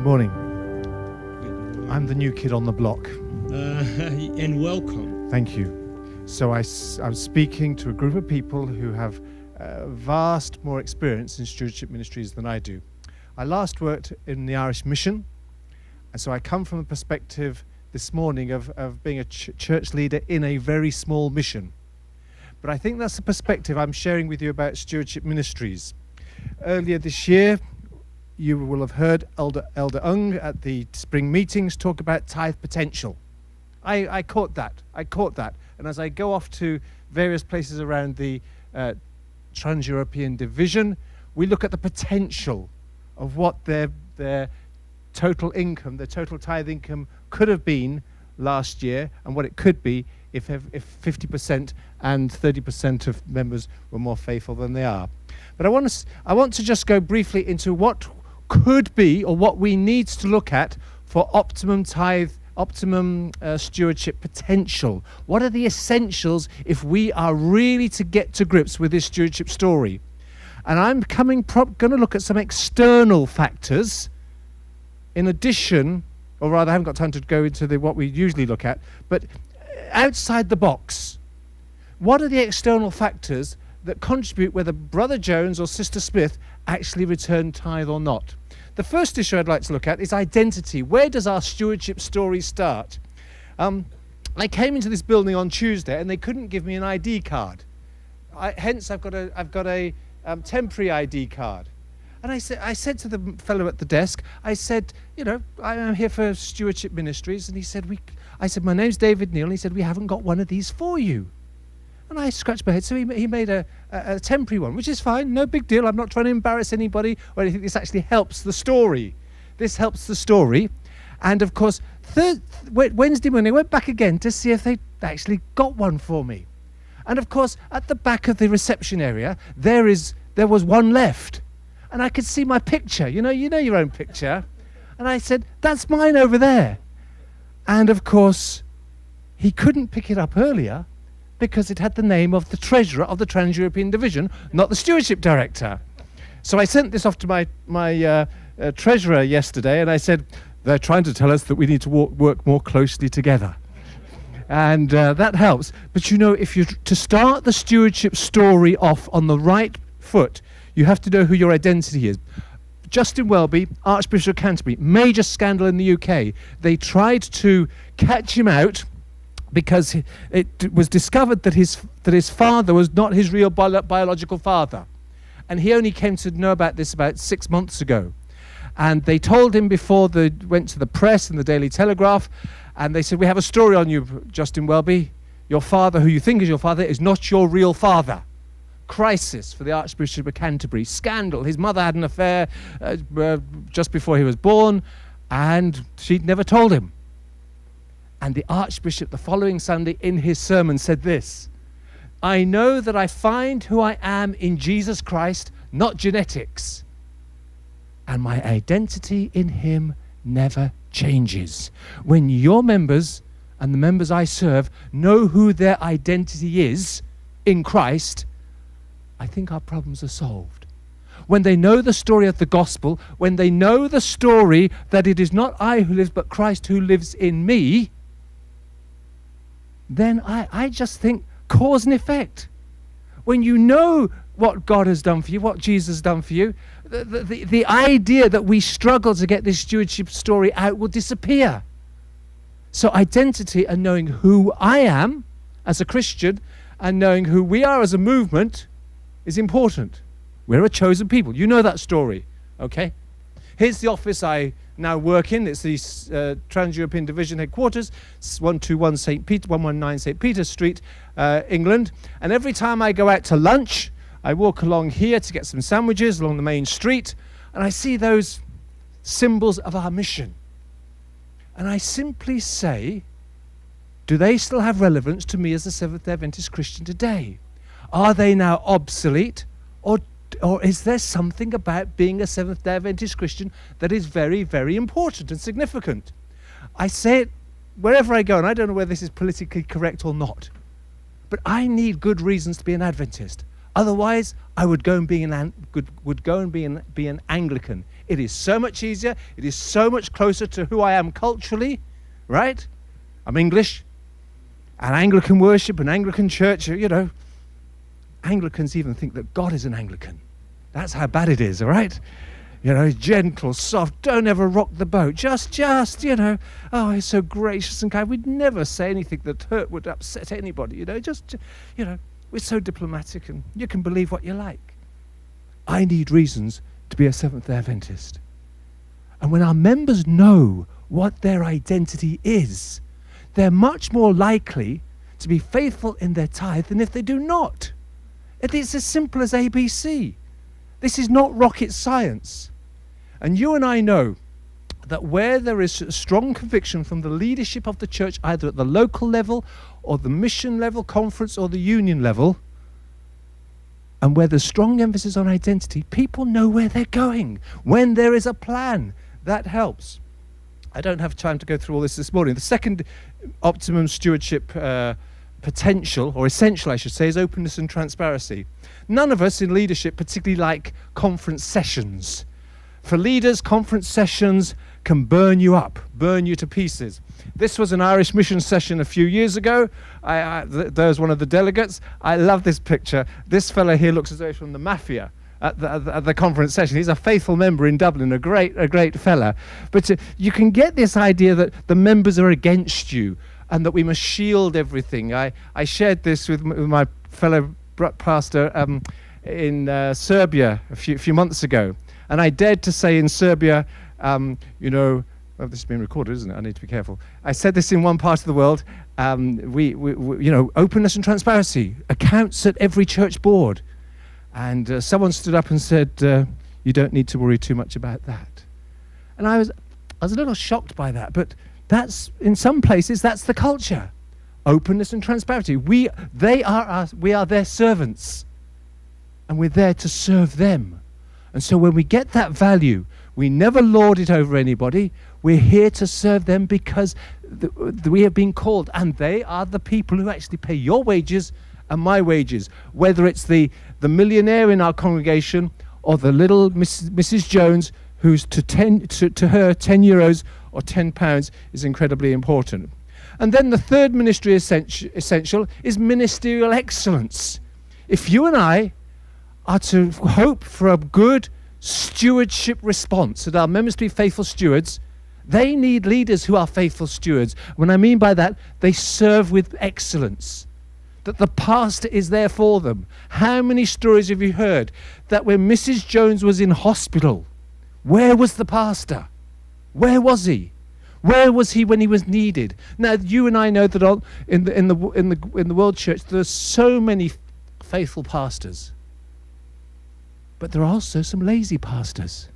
morning. I'm the new kid on the block. And welcome. Thank you. So I'm speaking to a group of people who have vast more experience in stewardship ministries than I do. I last worked in the Irish Mission, and so I come from the perspective this morning of being a church leader in a very small mission. But I think that's the perspective I'm sharing with you about stewardship ministries. Earlier this year, you will have heard Elder Ung at the spring meetings talk about tithe potential. I caught that. And as I go off to various places around the Trans-European division, we look at the potential of what their total income, their total tithe income could have been last year and what it could be if 50% and 30% of members were more faithful than they are. But I want to just go briefly into what could be or what we need to look at for optimum stewardship potential. What are the essentials if we are really to get to grips with this stewardship story? And I'm going to look at some external factors in addition, or rather I haven't got time to go into what we usually look at, but outside the box. What are the external factors that contribute whether Brother Jones or Sister Smith actually return tithe or not? The first issue I'd like to look at is identity. Where does our stewardship story start? I came into this building on Tuesday and they couldn't give me an ID card. Hence I've got a temporary ID card. And I said to the fellow at the desk, I said, I'm here for Stewardship Ministries. And I said, my name's David Neal. And he said, we haven't got one of these for you. And I scratched my head. So he made a temporary one, which is fine. No big deal. I'm not trying to embarrass anybody or anything. This actually helps the story. And of course, Wednesday morning, I went back again to see if they actually got one for me. And of course, at the back of the reception area, there was one left. And I could see my picture. You know your own picture. And I said, that's mine over there. And of course, he couldn't pick it up earlier because it had the name of the treasurer of the Trans-European division, not the stewardship director. So I sent this off to my treasurer yesterday, and I said, they're trying to tell us that we need to work more closely together. And that helps. But if you're to start the stewardship story off on the right foot, you have to know who your identity is. Justin Welby, Archbishop of Canterbury, major scandal in the UK. They tried to catch him out because it was discovered that his father was not his real biological father. And he only came to know about this about 6 months ago. And they told him before they went to the press and the Daily Telegraph, and they said, we have a story on you, Justin Welby. Your father, who you think is your father, is not your real father. Crisis for the Archbishop of Canterbury. Scandal. His mother had an affair just before he was born, and she'd never told him. And the Archbishop the following Sunday in his sermon said this: I know that I find who I am in Jesus Christ, not genetics. And my identity in him never changes. When your members and the members I serve know who their identity is in Christ, I think our problems are solved. When they know the story of the gospel, when they know the story that it is not I who lives, but Christ who lives in me, then I just think cause and effect. When you know what God has done for you, what Jesus has done for you, the idea that we struggle to get this stewardship story out will disappear. So identity and knowing who I am as a Christian and knowing who we are as a movement is important. We're a chosen people. You know that story, okay? Here's the office I now work in. It's the Trans-European Division headquarters, 121 St. Peter, 119 St. Peter Street, England. And every time I go out to lunch, I walk along here to get some sandwiches along the main street, and I see those symbols of our mission. And I simply say, do they still have relevance to me as a Seventh-day Adventist Christian today? Are they now obsolete, or is there something about being a Seventh-day Adventist Christian that is very, very important and significant? I say it wherever I go, and I don't know whether this is politically correct or not, but I need good reasons to be an Adventist. Otherwise, I would go and be an Anglican It is so much easier. It is so much closer to who I am culturally, right? I'm English, and Anglican worship and Anglican church, Anglicans even think that God is an Anglican. That's how bad it is, all right? Gentle, soft, don't ever rock the boat. Just, oh, he's so gracious and kind. We'd never say anything that would upset anybody, we're so diplomatic and you can believe what you like. I need reasons to be a Seventh-day Adventist. And when our members know what their identity is, they're much more likely to be faithful in their tithe than if they do not. It's as simple as ABC. This is not rocket science. And you and I know that where there is a strong conviction from the leadership of the church, either at the local level or the mission level, conference or the union level, and where there's strong emphasis on identity, people know where they're going. When there is a plan, that helps. I don't have time to go through all this morning. The second optimum stewardship potential, or essential I should say, is openness and transparency. None of us in leadership particularly like conference sessions. For leaders, conference sessions can burn you up, burn you to pieces. This was an Irish mission session a few years ago. There's one of the delegates. I love this picture. This fellow here looks as though he's from the mafia at the conference session. He's a faithful member in Dublin, a great fella. But you can get this idea that the members are against you and that we must shield everything. I shared this with my fellow pastor in Serbia a few months ago. And I dared to say in Serbia, well, this is being recorded, isn't it? I need to be careful. I said this in one part of the world, we openness and transparency, accounts at every church board. And someone stood up and said, you don't need to worry too much about that. And I was a little shocked by that, but that's, in some places, that's the culture. Openness and transparency. We are their servants, and we're there to serve them. And so when we get that value, we never lord it over anybody. We're here to serve them because we have been called, and they are the people who actually pay your wages and my wages. Whether it's the millionaire in our congregation or the little Mrs. Jones, who's to her 10 euros or 10 pounds is incredibly important. And then the third ministry essential is ministerial excellence. If you and I are to hope for a good stewardship response, that our members be faithful stewards, they need leaders who are faithful stewards. When I mean by that, they serve with excellence, that the pastor is there for them. How many stories have you heard that when Mrs. Jones was in hospital, where was the pastor? Where was he? Where was he when he was needed? Now, you and I know that in the World Church, there's so many faithful pastors. But there are also some lazy pastors.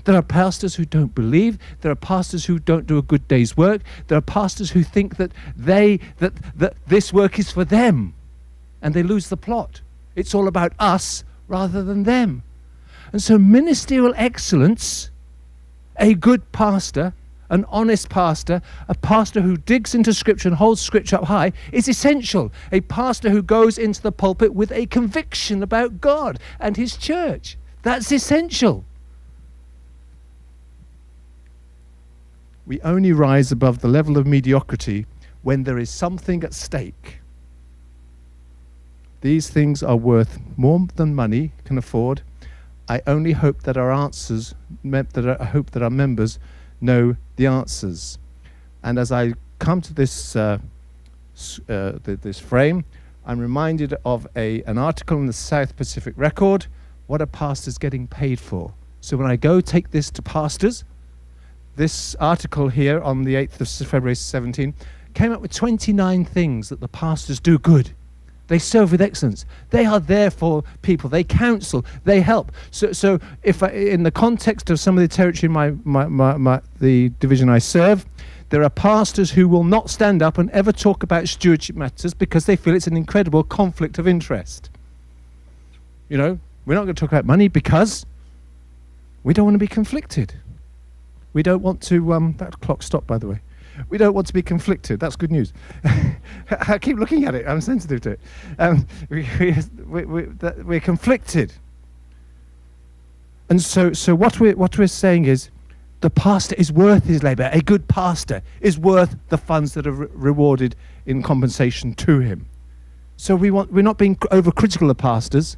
There are pastors who don't believe. There are pastors who don't do a good day's work. There are pastors who think that this work is for them, and they lose the plot. It's all about us rather than them. And so ministerial excellence, a good pastor, an honest pastor, a pastor who digs into Scripture and holds Scripture up high, is essential. A pastor who goes into the pulpit with a conviction about God and his church. That's essential. We only rise above the level of mediocrity when there is something at stake. These things are worth more than money can afford. I only hope that our members know the answers. And as I come to this this frame, I'm reminded of an article in the South Pacific Record, what a pastor's getting paid for. So when I go take this to pastors, this article here on the 8th of February 17 came up with 29 things that the pastors do good. They serve with excellence. They are there for people. They counsel. They help. So if in the context of some of the territory in the division I serve, there are pastors who will not stand up and ever talk about stewardship matters because they feel it's an incredible conflict of interest. We're not going to talk about money because we don't want to be conflicted. We don't want to... that clock stopped, by the way. We don't want to be conflicted. That's good news. I keep looking at it. I'm sensitive to it. We're conflicted. And so what we're saying is, the pastor is worth his labor. A good pastor is worth the funds that are rewarded in compensation to him. So we're not being overcritical of pastors.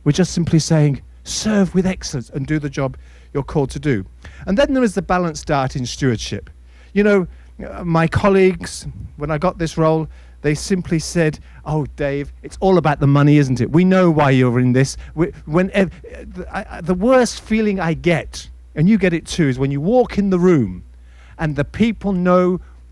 We're just simply saying, serve with excellence and do the job you're called to do. And then there is the balanced diet in stewardship. You know, my colleagues, when I got this role, they simply said, "Oh, Dave, it's all about the money, isn't it? We know why you're in this." The worst feeling I get, and you get it too, is when you walk in the room and the people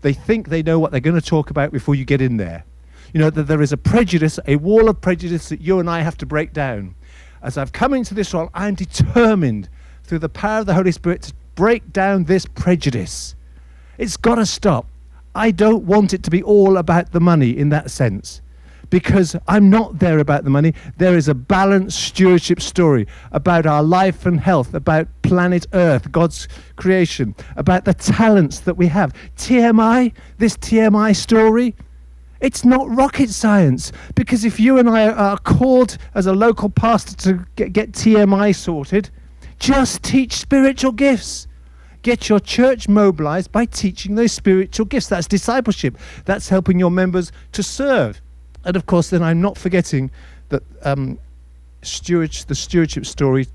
they think they know what they're going to talk about before you get in there. You know, that there is a prejudice, a wall of prejudice that you and I have to break down. As I've come into this role, I'm determined through the power of the Holy Spirit to break down this prejudice. It's got to stop. I don't want it to be all about the money in that sense, because I'm not there about the money. There is a balanced stewardship story about our life and health, about planet Earth, God's creation, about the talents that we have. TMI, this TMI story, it's not rocket science, because if you and I are called as a local pastor to get TMI sorted, just teach spiritual gifts. Get your church mobilized by teaching those spiritual gifts. That's discipleship. That's helping your members to serve. And of course, then I'm not forgetting that the stewardship story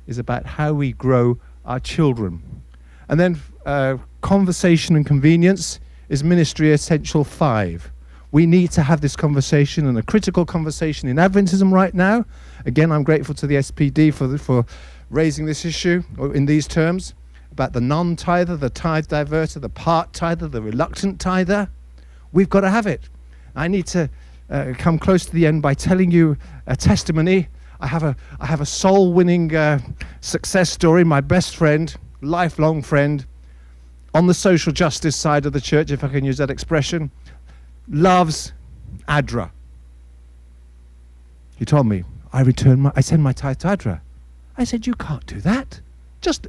is about how we grow our children. And then conversation and convenience is ministry essential 5. We need to have this conversation, and a critical conversation in Adventism right now. Again, I'm grateful to the SPD for raising this issue in these terms, about the non-tither, the tithe diverter, the part tither, the reluctant tither. We've got to have it. I need to come close to the end by telling you a testimony. I have a soul-winning success story. My best friend, lifelong friend, on the social justice side of the church, if I can use that expression, loves ADRA. He told me, I send my tithe to ADRA. I said, you can't do that.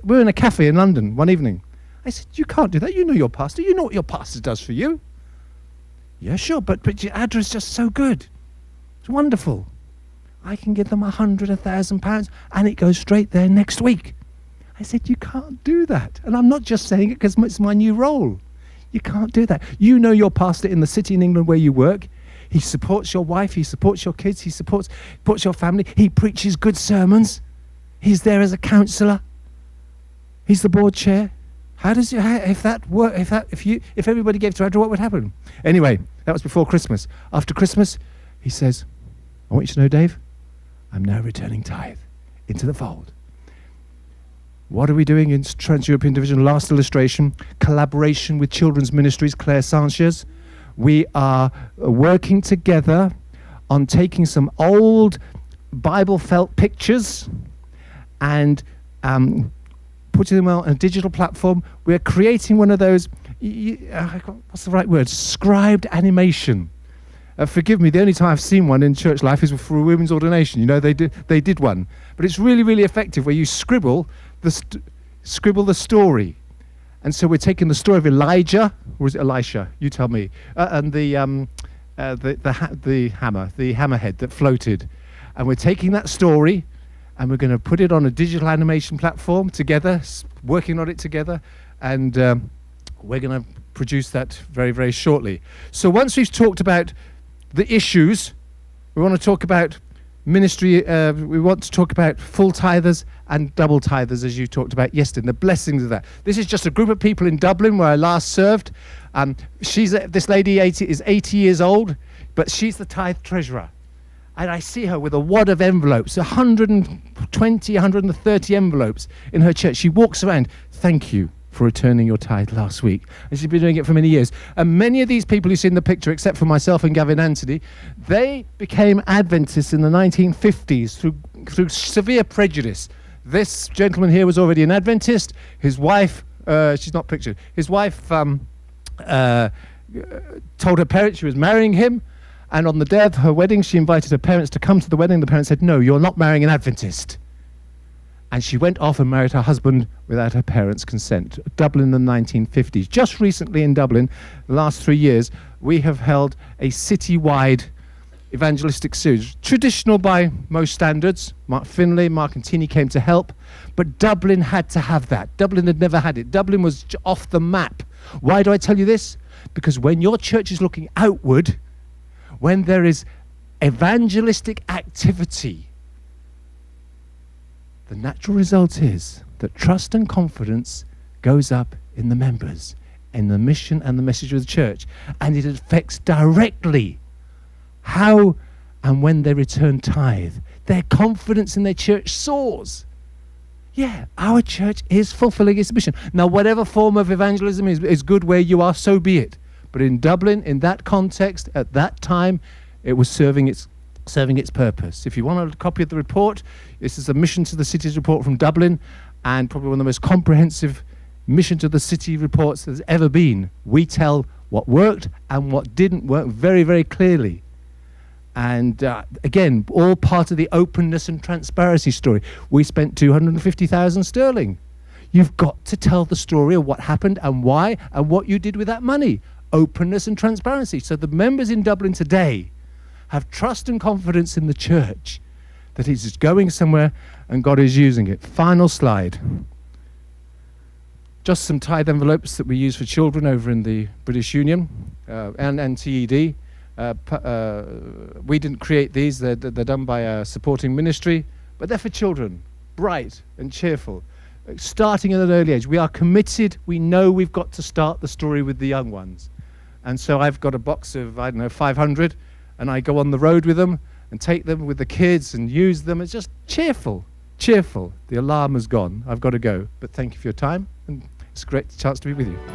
We're in a cafe in London one evening. I said, you can't do that. You know your pastor. You know what your pastor does for you. Yeah, sure, but your ADRA is just so good. It's wonderful. I can give them £100,000 and it goes straight there next week. I said, you can't do that. And I'm not just saying it because it's my new role. You can't do that. You know your pastor in the city in England where you work. He supports your wife. He supports your kids. He supports your family. He preaches good sermons. He's there as a counsellor. He's the board chair. If everybody gave to ADRA, what would happen? Anyway, that was before Christmas. After Christmas, he says, I want you to know, Dave, I'm now returning tithe into the fold. What are we doing in Trans-European Division? Last illustration, collaboration with Children's Ministries, Claire Sanchez. We are working together on taking some old Bible felt pictures and putting them on a digital platform. We're creating one of those, what's the right word? Scribed animation. Forgive me, the only time I've seen one in church life is for a women's ordination. You know, they did one. But it's really, really effective, where you scribble the story. And so we're taking the story of Elijah, or is it Elisha? You tell me. And the hammerhead that floated. And we're taking that story, and we're going to put it on a digital animation platform together, working on it together, and we're going to produce that very, very shortly. So once we've talked about the issues, we want to talk about ministry, we want to talk about full tithers and double tithers, as you talked about yesterday, and the blessings of that. This is just a group of people in Dublin where I last served. This lady is 80 years old, but she's the tithe treasurer. And I see her with a wad of envelopes, 120, 130 envelopes in her church. She walks around, thank you for returning your tithe last week. And she's been doing it for many years. And many of these people you see in the picture, except for myself and Gavin Anthony, they became Adventists in the 1950s through severe prejudice. This gentleman here was already an Adventist. His wife, she's not pictured, his wife told her parents she was marrying him. And on the day of her wedding, she invited her parents to come to the wedding. The parents said, no, you're not marrying an Adventist. And she went off and married her husband without her parents' consent. Dublin in the 1950s. Just recently in Dublin, the last 3 years, we have held a citywide evangelistic series. Traditional by most standards. Mark Finley, Mark and Tini came to help. But Dublin had to have that. Dublin had never had it. Dublin was off the map. Why do I tell you this? Because when your church is looking outward, when there is evangelistic activity, the natural result is that trust and confidence goes up in the members, in the mission and the message of the church. And it affects directly how and when they return tithe. Their confidence in their church soars. Yeah, our church is fulfilling its mission. Now, whatever form of evangelism is good where you are, so be it. But in Dublin, in that context, at that time, it was serving its purpose. If you want a copy of the report, this is a Mission to the Cities report from Dublin, and probably one of the most comprehensive Mission to the City reports there's ever been. We tell what worked and what didn't work very, very clearly. And again, all part of the openness and transparency story. We spent 250,000 sterling. You've got to tell the story of what happened and why and what you did with that money. Openness and transparency. So the members in Dublin today have trust and confidence in the church that it's going somewhere and God is using it. Final slide. Just some tithe envelopes that we use for children over in the British Union and TED. We didn't create these. They're done by a supporting ministry, but they're for children, bright and cheerful. Starting at an early age. We are committed. We know we've got to start the story with the young ones. And so I've got a box of, 500, and I go on the road with them and take them with the kids and use them. It's just cheerful. The alarm has gone. I've got to go. But thank you for your time, and it's a great chance to be with you.